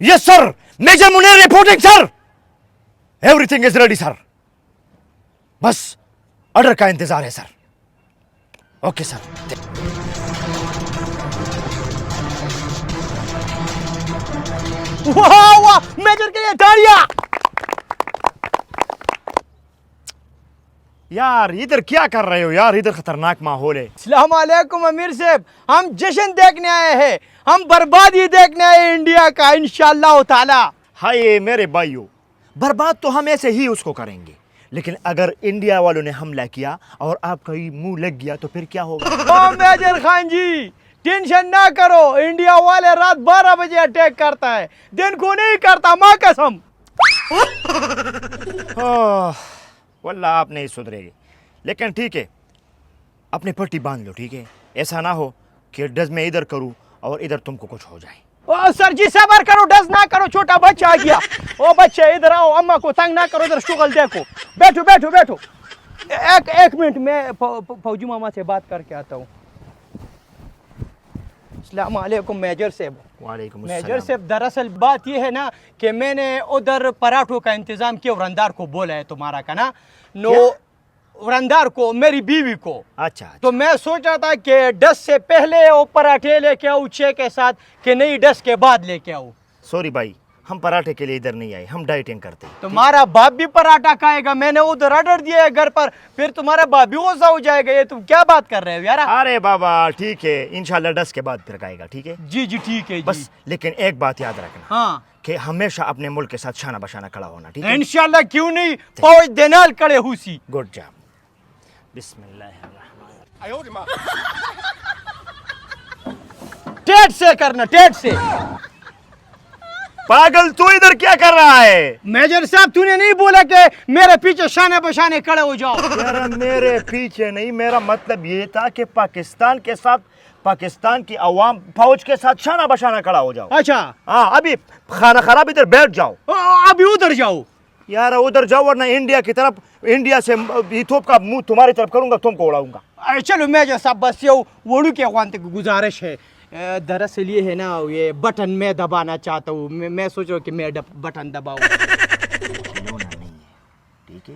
Yes sir, major Munir reporting sir. Everything is ready sir, बस order का इंतजार है सर। Okay sir. वाह वाह, मेजर के लिए तालियां। यार इधर क्या कर रहे हो यार, इधर खतरनाक माहौल है। अस्सलाम वालेकुम अमीर साहब, हम जश्न देखने आए हैं, हम बर्बादी देखने आए हैं इंडिया का इंशाअल्लाह ताला। हाय मेरे भाइयों, बर्बाद तो हम ऐसे ही उसको करेंगे, लेकिन अगर इंडिया वालों ने हमला किया और आपका ही मुंह लग गया तो फिर क्या होगा? ओ मेजर खान जी, टेंशन ना करो, इंडिया वाले रात 12 बजे अटैक करता है, दिन को नहीं करता, माँ कसम। वल्लाह आप नहीं सुधरेगी, लेकिन ठीक है, अपनी पट्टी बांध लो, ठीक है? ऐसा ना हो कि डज मैं इधर करूं और इधर तुमको कुछ हो जाए। ओ सर जी सबर करो, डस ना करो, छोटा बच्चा आ गया। ओ बच्चे इधर आओ, अम्मा को तंग ना करो, इधर शुगल देखो। बैठो बैठो बैठो, एक मिनट, मैं फौजी मामा से बात करके आता हूँ। अस्सलाम वालेकुम मेजर साहब। वालेकुम मेजर साहब, दरअसल बात यह है ना कि मैंने उधर पराठों का इंतजाम किया, वरंदार को बोला है तुम्हारा का ना, नो वरंदार को, मेरी बीवी को। अच्छा, तो मैं सोच रहा था कि 10 से पहले वो पराठे लेके आऊँ चे के साथ, कि नहीं 10 के बाद लेके आऊँ। सॉरी भाई, हम पराठे के लिए इधर नहीं आए, हम डाइटिंग करते हैं। तुम्हारा बाप भी पराठा खाएगा, मैंने उधर ऑर्डर दिया है घर पर, फिर तुम्हारा बाप भी गुस्सा हो जाएगा। ये तुम क्या बात कर रहे हो यार? अरे बाबा ठीक है, इंशाल्लाह 10 के बाद फिर खाएगा, ठीक है? जी जी ठीक है जी। बस लेकिन एक बात याद रखना, हाँ, कि हमेशा अपने मुल्क के साथ शाना बशाना खड़ा होना, ठीक है? इंशाल्लाह, क्यों नहीं, फौज देनाल खड़े हुसी। Good job. बिस्मिल्लाह। टेट से करना, टेट से। पागल तू इधर क्या कर रहा है? मेजर साहब, तूने नहीं बोला कि मेरे पीछे शाने बशाने खड़े हो जाओ? यार मेरे पीछे नहीं, मेरा मतलब ये था कि पाकिस्तान के साथ, पाकिस्तान की अवाम फौज के साथ शाना बशाना खड़ा हो जाओ। अच्छा हाँ, अभी खाना खराब, इधर बैठ जाओ। अभी उधर जाओ। यार उधर जाओ, वरना इंडिया की तरफ, इंडिया से इथोप का मुंह तुम्हारी तरफ करूंगा, तुमको उड़ाऊंगा। अरे चलो मेजर साहब, बस ये वोड़ू के अखवान तक गुजारिश है, दरअसल ये है ना, ये बटन मैं दबाना चाहता हूँ, मैं सोच रहा हूँ कि मैं बटन दबाऊँ। खिलौना नहीं है, ठीक है?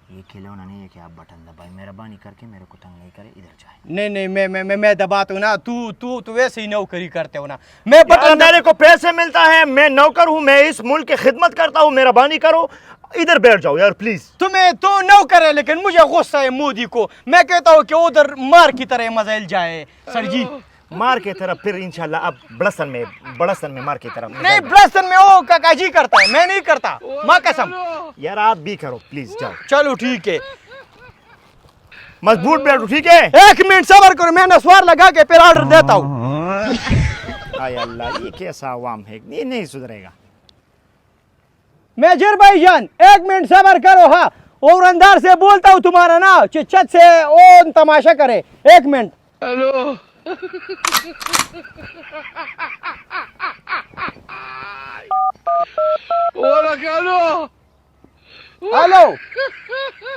ये खिलौना नहीं है कि आप बटन दबाए। मेहरबानी करके मेरे को तंग नहीं करे, इधर जाए। नहीं नहीं, मैं दबाता हूँ ना, तू वैसे ही नौकरी करते हो ना। मैं बटन, मेरे को पैसे मिलता है, मैं नौकर हूँ, मैं इस मुल्क की खिदमत करता हूँ, मेहरबानी करो इधर बैठ जाओ यार प्लीज। तुम्हें तो नौकर है, लेकिन मुझे गुस्सा है मोदी को। मैं कहता हूँ कि उधर मार की तरह मजाइल जाए। सर जी, मार के तरफ फिर इंशाल्लाह, अब बड़सन में मार के तरफ नहीं, ब्लसन में ओ काकाजी करता है, मैं नहीं करता, माँ कसम। यार आप भी करो प्लीज, जाओ। चलो ठीक है, मजबूत बैठो, ठीक है? 1 मिनट सबर करो, मैं नस्वार लगा के फिर ऑर्डर देता हूँ। आय अल्लाह, ये कैसा अवाम है, ये नहीं सुधरेगा। मेजर भाईजान 1 मिनट सबर करो। हाँ, और अंदार से बोलता हूँ तुम्हारा ना, छत से ओ तमाशा करे। 1 मिनट। हेलो हेलो,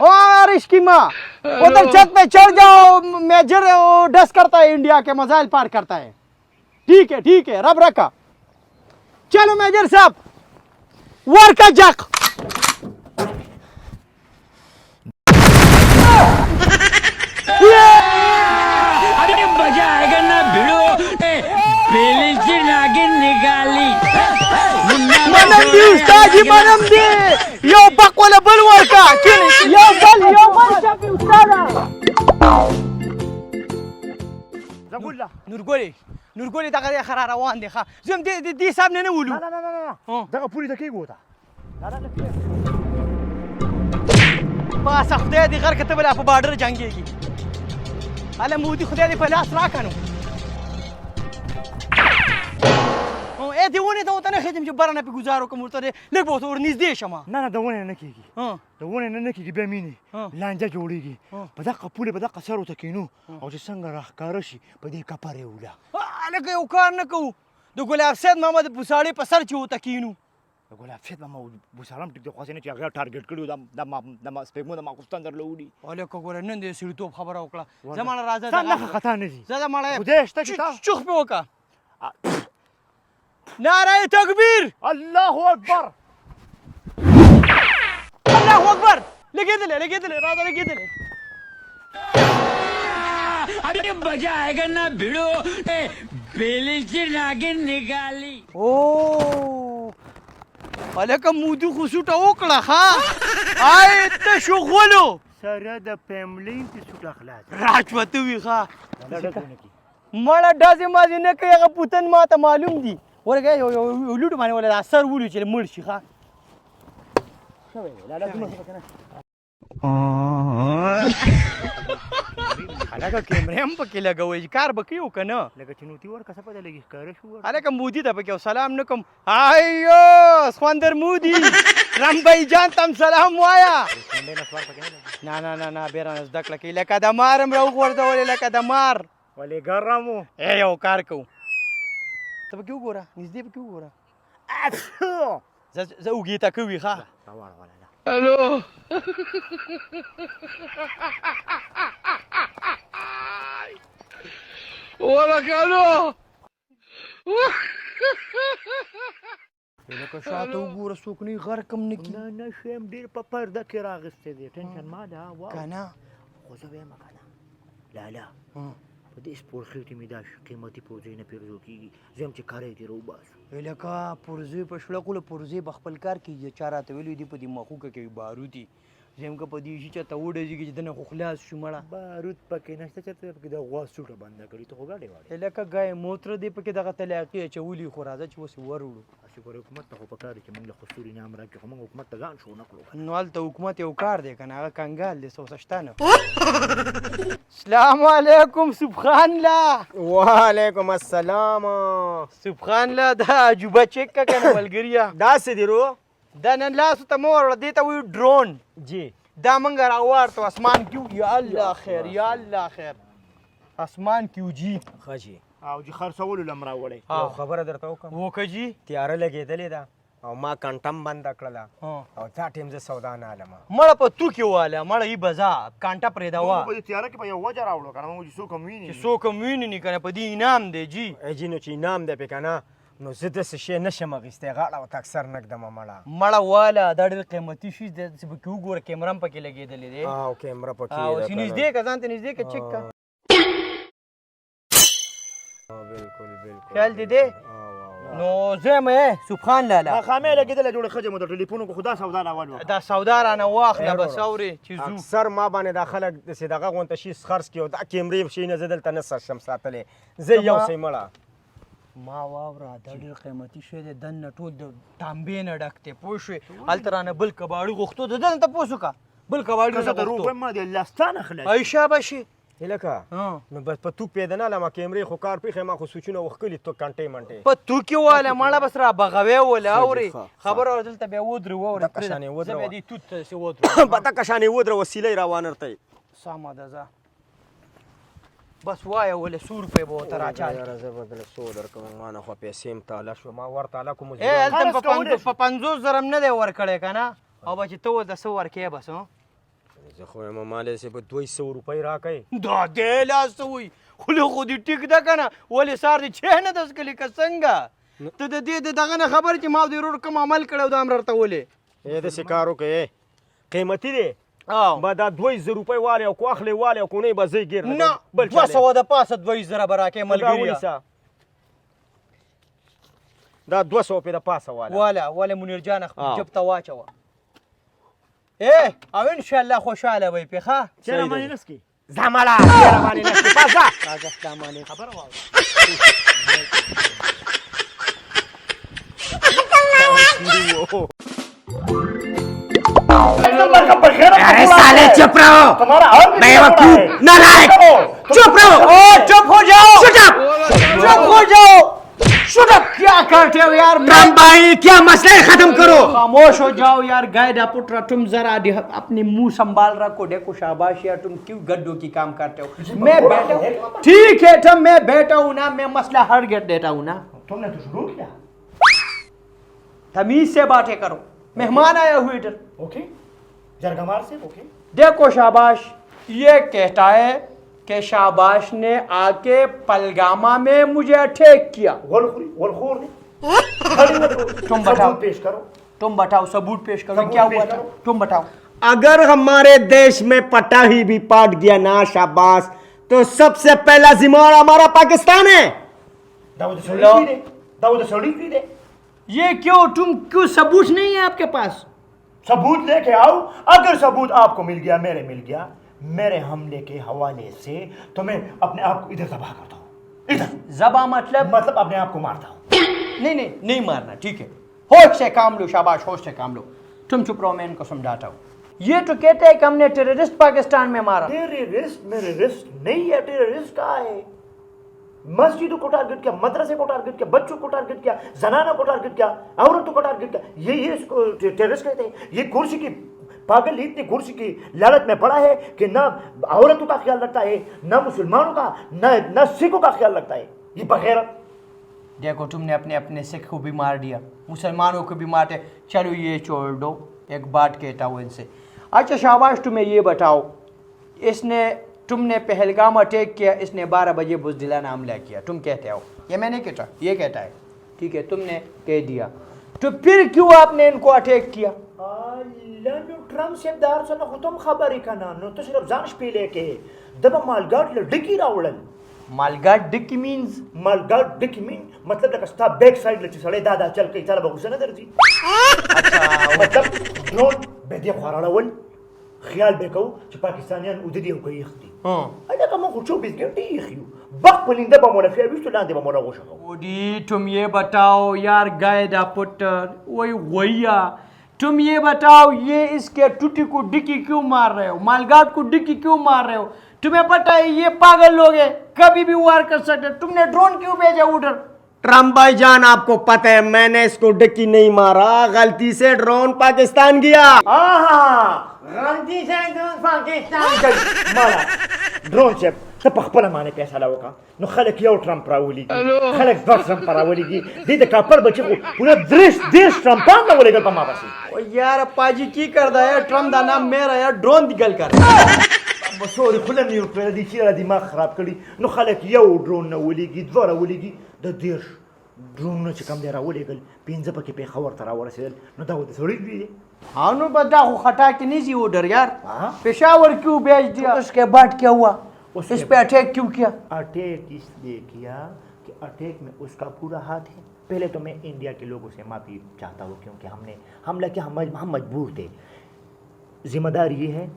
और इसकी माँ, उधर छत पे चढ़ जाओ, मेजर डस करता है, इंडिया के मजाइल पार करता है। ठीक है, रब रखा। चलो मेजर साहब, वर्क जक। अरे मजा आएगा ना भिड़ो, बेली से नागिन निकाली। मनम दी उस्ताद जी, मनम दी। यो बकवाला बलवर का किन, यो बल शफी उस्ताद। नूरगोली तक या खरारा वान देखा जम दी साहब ने बोलू ना दगा पूरी तक ही होता। बस खुदा दी घर كتب لها في بارडर जंगेगी। अले मोदी खुदा दी पहले असरा कनो ए दिवने तो उतने खदम जबरना पे गुजारो कम उतरे लग बहुत और नजदीक शमा ना दवने न कीगी, दवने न कीगी बेमीने लांजा जोड़ीगी, पता कपूले पता कसरो तकिनो और संग राह कारशी पदी कपरे उला अले के उकार न को दो गुलाब सैद मोहम्मद पुसाड़ी पसर छु तकिनो ګول افید ما ابو سلام ټیک د خوښنه چې هغه ټارګټ کړو د سپېمو د ماکوستان در لوړي ولې کوګور نن دې سړیتوب خبره وکړه زمانه راځه څنګه خطا نه دي زه مړه خدای شته چې تا چوخ په وکا نعره تکبیر الله اکبر الله اکبر لګیدل راځه لګیدل अरे मजा आएगा ना भिड़ो बेली से नागिन निकाली او الکه مودي خصوټه وکړه ها آی ته شغلو سره د فیملی ته سټ اخلاص راجوت وی ښا مړه داسې مازی نه کوي هغه پوتن ما ته معلوم دي ورګه یو لوټ باندې ولا اثر ولو چې مړ شي ښا الکه کیمرې هم پکې لګوي کار به کوي که نه لکه چې نوتی ور کسه پته لګي ښکاره شو الکه مودي ته پکې سلام نه کوم ایو سخوندر مودي رمبای جان تم سلام وایا نه بیرانه زده کړه کې لکه د مارم راوغورځولې لکه د مار ولې ګرمو یو کار کوو ته پکې وګوره نږدې پکې وګوره زه اوږې ته کوي ښه हेलो hola Carlos لکه شاته وګوره څوک نه غر کم نه کي نه شم ډېر په پرده کې راغستې دي ټینشن ما ده واو که نه خو زه وایم که نه لالا په دې سپور خېټې مې دا قیمتي پرزې نه پیرزو کېږي زه یم چې کاری دې راوباسو لکه پرزې په شړکولو پرزې به خپل کار کوي چا راته ویلي دي په دې مخوکه کوي باروتي زه یم که په دې شي چاته وډزېږي چې دنه خو خلاص شو مړه بارود پکې نشته چېرته پکې د غوا سوټه بنده کړي ته خو ګاډې واړې لکه ګای موتره دی پکې دغه تلاقي اچولي خو راځه چې اوس یې ور وړو شکر حکومت ته خو پکار دی چې موږ له خصوصي انعام راکړي خو موږ حکومت ته ځان شو نه کړو نو هلته حکومت یو کار دی که نه هغه کنګال دی څه شته نه السلام علیکم سبحان الله وعلیکم السلام سبحان الله دا عجوبه چیک که که نه ملګريه داسې دي رو دا نن لاسو ته مه وروړه دې ته وایي ډرون جی دا منګه راوارته اسمان کیو یا الله خیر یا الله خیر اسمان کیو جی ښه جی او چې خرڅولو لم راوړی یو خبره درته وکړم وکه جی تیاره لګېدلې ده او ما کنټم بنده کړله او دا ټیم زه سودا نه علم مړه په تو کې واله مړه ای بزا کانټه پرېږده په دې تیاره کې به یو وجه راوړو که نه موږ چې څوک هم ویني چې څوک هم ویني نه که نه په دې انعام دی جی جی نو چې انعام دی پې که نه نو زه داسې شی نشم اخیستی غاړه ورته اکثر نږدمه مړه واله دا ډېر قیمتي شي دی چې پکې وګوره کیمره هم پکې لګېدلې دی او کیمره او پکې چې نږدې که ځان ته نږدې که چک که بالکل خیال دې دی نو زه یم سبحان لاله خامې لګېدله جوړه ښځه مو د ټلیفونو خو دا سودا راول دا سودا رانه واخله بس اورې چې ځو اکثر ما باندې دا خلک داسې دغه غونته شي خرڅ کړي او دا کیمرې شي نه زه دلته نه شم ساتلی زه یو څه مړه ما واوره دا ډېر قیمتي شی دی دننه ټول د تانبې نه ډک دی پوه شوې هلته رانه بل کباړي غوښتو د دنه تپوس وکړه بل کباړي که زه د روغ ما د لستانه خلاص ای شاباشي هلکه نو بس په تو پیدا نه لمه کیمرې خو کار پیښې ما خو سوچونه وښکلي تو کنټې منټې په تو کې واله مړه بس را بغوې وله اورې خبره ور دلته بیا ودرې واورې زه بیا دې توت ته ودرو په دغه شانې ودره وسیله یې راوانرتی سمه ده ځه بس وایه ولې 100 روپۍ به ورته راچال یاره زه به دله 100 درکوم ما نه خو پیسې م تاله شوه ما ورتاله کوم هلته په 50 زره م نه دی ورکړی که نه او به چې ته ورته څه ورکې بس زه خو یم مالې داسې به 200 روپۍ راکوي دا دی لاس ته وایي خوله خو دې ټیک ده که نه ولې سار دې چه نه دسکلي که څنګه ته د دې د دغه نه خبر چې ما د ورور کوم عمل کړی او دا هم راته ولې داسې کار وکړې قیمتي دی به دا 200 روپۍ والی او کو اخلې والی او کو نه به زه ګیر نه 200 د پاسه 2 زره به راکې ملګري دا 200 پې د پاسه واله منیر جان خپل جب ته واچوه او انشاءالله خوشحاله وی پې ښه چېرې باندې نسکي ځه مړه چېرې باندې نسکي پاس ځه راځه السلام علیکم خبره अरे साले चुप रहो बेवकूफ नालायक चुप रहो चुप हो जाओ चुप हो जाओ शट अप क्या करते हो यार राम भाई क्या मसला है खत्म करो खामोश हो जाओ यार गायडा पुत्रा तुम जरा अपने मुंह संभाल रखो देखो शाबाश यार तुम क्यों गड्ढों की काम करते हो मैं बैठा हूँ ठीक है तो मैं बैठा हूँ ना मैं मसला हल कर देता हूँ ना तुमने तो शुरू किया तमीज से बातें करो, मेहमान आया हुए इधर। ओके जरगमार से ओके। देखो शाबाश, ये कहता है कि शाबाश ने आके पलगामा में मुझे अटैक किया। वलखोर तुम बताओ, पेश करो। तुम बताओ, सबूत पेश करो, सबूत क्या पेश हुआ था, करो। तुम बताओ। अगर हमारे देश में पटाही भी पाट गया ना शाबाश, तो सबसे पहला जिम्मेवार हमारा पाकिस्तान है। दाऊद लो। सलीम दे, दाऊद सलीम दे। ये क्यों, तुम क्यों, सबूत नहीं है आपके पास? सबूत लेके आओ। अगर सबूत आपको मिल गया, मिल गया मेरे हमले के हवाले से, तो मैं अपने आप को इधर तबाह करता हूँ। इधर जबा मतलब अपने आप को मारता हूँ। नहीं मारना, ठीक है। होश से काम लो, शाबाश, होश से काम लो। तुम चुप रहो, मैं इनको समझाता हूँ। ये तो कहते हैं कि हमने टेररिस्ट पाकिस्तान में मारा। टेररिस्ट मेररिस्ट नहीं है, टेररिस्ट कहाँ है? मस्जिदों को टारगेट किया, मदरसे को टारगेट किया, बच्चों को टारगेट किया, जनाना को टारगेट किया, औरतों को टारगेट किया, ये इसको टेररिस्ट कहते हैं। ये कुर्सी की पागल इतनी कुर्सी की लालच में पड़ा है कि ना औरतों का ख्याल रखता है, ना मुसलमानों का, ना सिखों का ख्याल रखता है। ये बगैरत। देखो, तुमने अपने सिख को भी मार दिया, मुसलमानों को भी मारते। चलो ये छोड़ दो, एक बात कहता हूँ इनसे। अच्छा शाबाश, तुम्हें ये बताओ, तुमने पहलगाम अटैक किया, इसने 12 बजे बुज़दिलाना हमला किया, तुम कहते हो। ये मैं नहीं कहता, ये कहता है, ठीक है, तुमने कह दिया। तो फिर क्यों आपने इनको अटैक किया? ट्रम्प से दार से तुम खबर ही करना तो सिर्फ जानश पे लेके दबा मालगाट डिकी रावड़न। मालगाट डिक्की मीन्स? मालगाट डिकी मीन मतलब लगता बैक साइड लची सड़े दादा चल के चला बगुसे ना दर्जी। अच्छा, मतलब ड्रोन बेदे खराड़ावन ख्याल बेको कि पाकिस्तानियन उददी हो गई खती। अरे कम को 24 घंटे यखियो बक पुलिंदा बमोला फिर भी तो लांदे बमोला गोशा। ओडी, तुम ये बताओ यार, गायदा पुत्र, वही वैया, तुम ये बताओ, ये इसके टूटी को डिक्की क्यों मार रहे हो? मालगाट को डिक्की क्यों मार रहे हो? तुम्हें पता है ये पागल लोग हैं, कभी भी वार कर सकते। तुमने ड्रोन क्यों भेजा उधर? ट्रम्प भाईजान, आपको पता है मैंने इसको डिक्की नहीं मारा, गलती से ड्रोन पाकिस्तान गया। गलती से ड्रोन पाकिस्तान मारा। ड्रोन से तपखपला माने पैसा लाओगा नो खलक यो ट्रम्प रावली खलक दस ट्रम्प रावली दी द कापर बच्चे को पूरा देश ट्रम्प ना बोलेगा पमा बस। ओ यार पाजी की कर दा है, ट्रम्प दा नाम मेरा यार, ड्रोन दिगल कर। सॉरी खुला नहीं उठा दी चीरा दिमाग खराब करी नो खलक यो ड्रोन ना वलीगी द्वारा वलीगी द देश ड्रोन न कम दे रावली गल पिंजा पके पे खबर तरा वरसेल नो दावत थोड़ी भी। हाँ नो बता को खटा के नहीं जी उधर यार, हाँ? पेशावर क्यों भेज दिया? उसके बाद क्या हुआ? इस पे अटैक क्यों किया? अटैक इसलिए किया कि अटैक में उसका पूरा हाथ है। पहले तो मैं इंडिया के लोगों से माफ़ी चाहता हूँ क्योंकि हमने हमला किया, हम मजबूर थे। जिम्मेदार ये है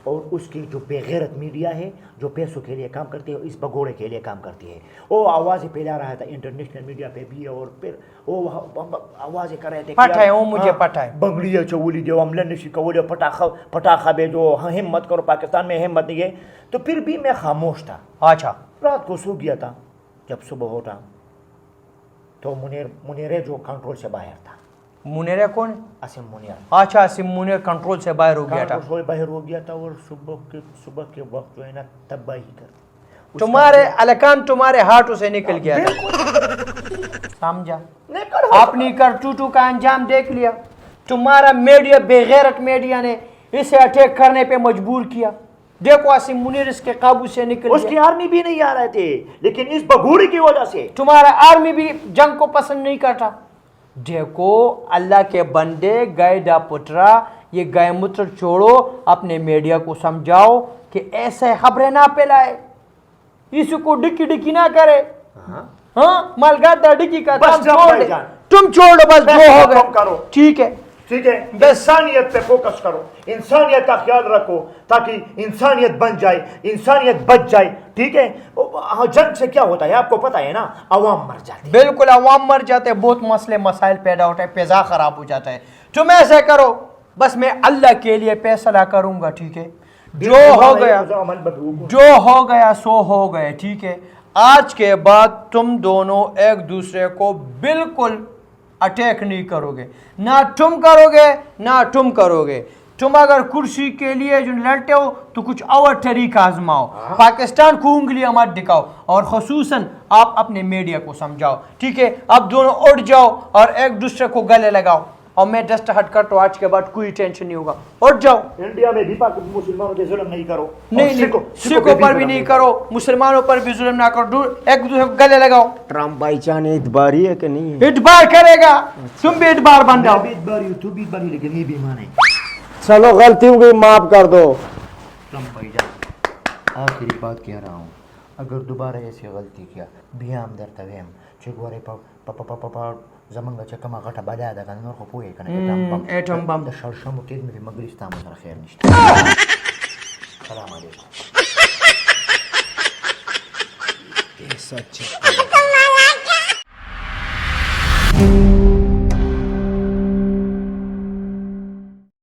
और उसकी जो बेगैरत मीडिया है जो पैसों के लिए काम करती है, इस भगोड़े के लिए काम करती है। वो आवाज़ें फैला रहा था इंटरनेशनल मीडिया पे भी और फिर वो आवाज़ें कर रहे थे। पता है, वो मुझे पता है। बंगलिया चौली जो हमला नशी कवले पटाखा बेजो, हाँ हिम्मत करो, पाकिस्तान में हिम्मत नहीं है। तो फिर भी मैं खामोश था। अच्छा, रात को सो गया था। जब सुबह होता तो मुनीर जो कंट्रोल से बाहर था। मुनेरा कौन? असीम मुनीर। अच्छा, असीम मुनीर कंट्रोल से बाहर हो गया था। बाहर हो गया था और सुबह के वक्त जो है ना तबाही कर तुम्हारे अलकान तुम्हारे हाथों से निकल गया था। समझा? आपने करतूतों का अंजाम देख लिया। तुम्हारा मीडिया, बेगैरत मीडिया ने इसे अटैक करने पे मजबूर किया। देखो आसिम मुनीर इसके काबू से निकल गया। उसकी आर्मी भी नहीं आ रहे थे, लेकिन इस बगूड़ी की वजह से तुम्हारा आर्मी भी जंग को पसंद नहीं करता। देखो अल्लाह के बंदे, गायदा पुत्रा, ये गाय मूत्र छोड़ो, अपने मीडिया को समझाओ कि ऐसे खबरें ना फैलाए, इसको डिक्की डिक्की ना करे। हाँ, मालगाड़ डिक्की का बस छोड़ दे। तुम छोड़ दो, बस जो हो गया। ठीक है, ठीक है, इंसानियत पे फोकस करो, इंसानियत का ख्याल रखो ताकि इंसानियत बन जाए, इंसानियत बच जाए। ठीक है, जंग से क्या होता है आपको पता है ना, अवाम मर जाती है। बिल्कुल, अवाम मर जाते हैं, बहुत मसले मसाइल पैदा होते हैं, पैसा खराब हो जाता है। तुम ऐसे करो, बस मैं अल्लाह के लिए फैसला करूंगा। ठीक है, जो हो गया सो हो गया। ठीक है, आज के बाद तुम दोनों एक दूसरे को बिल्कुल अटैक नहीं करोगे, ना तुम करोगे ना तुम करोगे। तुम अगर कुर्सी के लिए जो लड़ते हो तो कुछ और तरीका आजमाओ, पाकिस्तान को उंगलियां मत दिखाओ और खसूसन आप अपने मीडिया को समझाओ, ठीक है? आप दोनों उठ जाओ और एक दूसरे को गले लगाओ और मैं दस्त हट कर तो आज के बाद कोई टेंशन नहीं होगा। उठ जाओ। इंडिया में भी मुसलमानों पे जुल्म नहीं करो। नहीं नहीं, सिखों पर भी नहीं करो, मुसलमानों पर भी जुल्म ना करो, एक दूसरे को गले लगाओ। ट्रम्प भाईजान इतबारी है कि नहीं है? इतबार करेगा, तुम भी इतबार बन जाओ। तू भी बड़ी लेकिन ये भी माने। चलो गलती हो गई, माफ कर दो। ट्रम्प भाईजान आखिरी बात कह रहा हूँ, अगर दोबारा ऐसी गलती किया बियाम दर तवेम चेगवारे पापा जमंगा चकमा गटा बदा दा kan को पोए कने एटम बम शर्षम के में मगरिस्तान में खैर निश्चित। सलाम अलैकुम। ये सच है।